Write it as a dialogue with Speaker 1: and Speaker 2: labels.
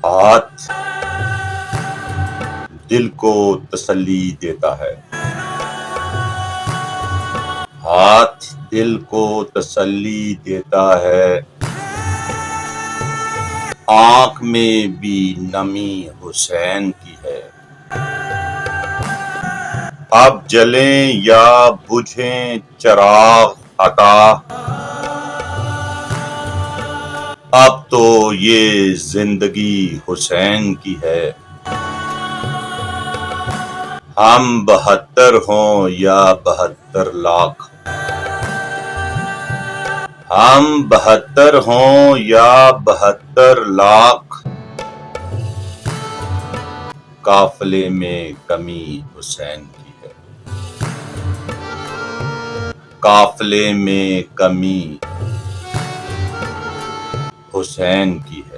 Speaker 1: ہاتھ دل کو تسلی دیتا ہے، ہاتھ دل کو تسلی دیتا ہے، آنکھ میں بھی نمی حسین کی ہے۔ اب جلیں یا بجھیں چراغ عطا، اب تو یہ زندگی حسین کی ہے۔ ہم 72 ہوں یا 72 لاکھ، ہم 72 ہوں یا 72 لاکھ، قافلے میں کمی حسین کی ہے، قافلے میں کمی حسین کی ہے۔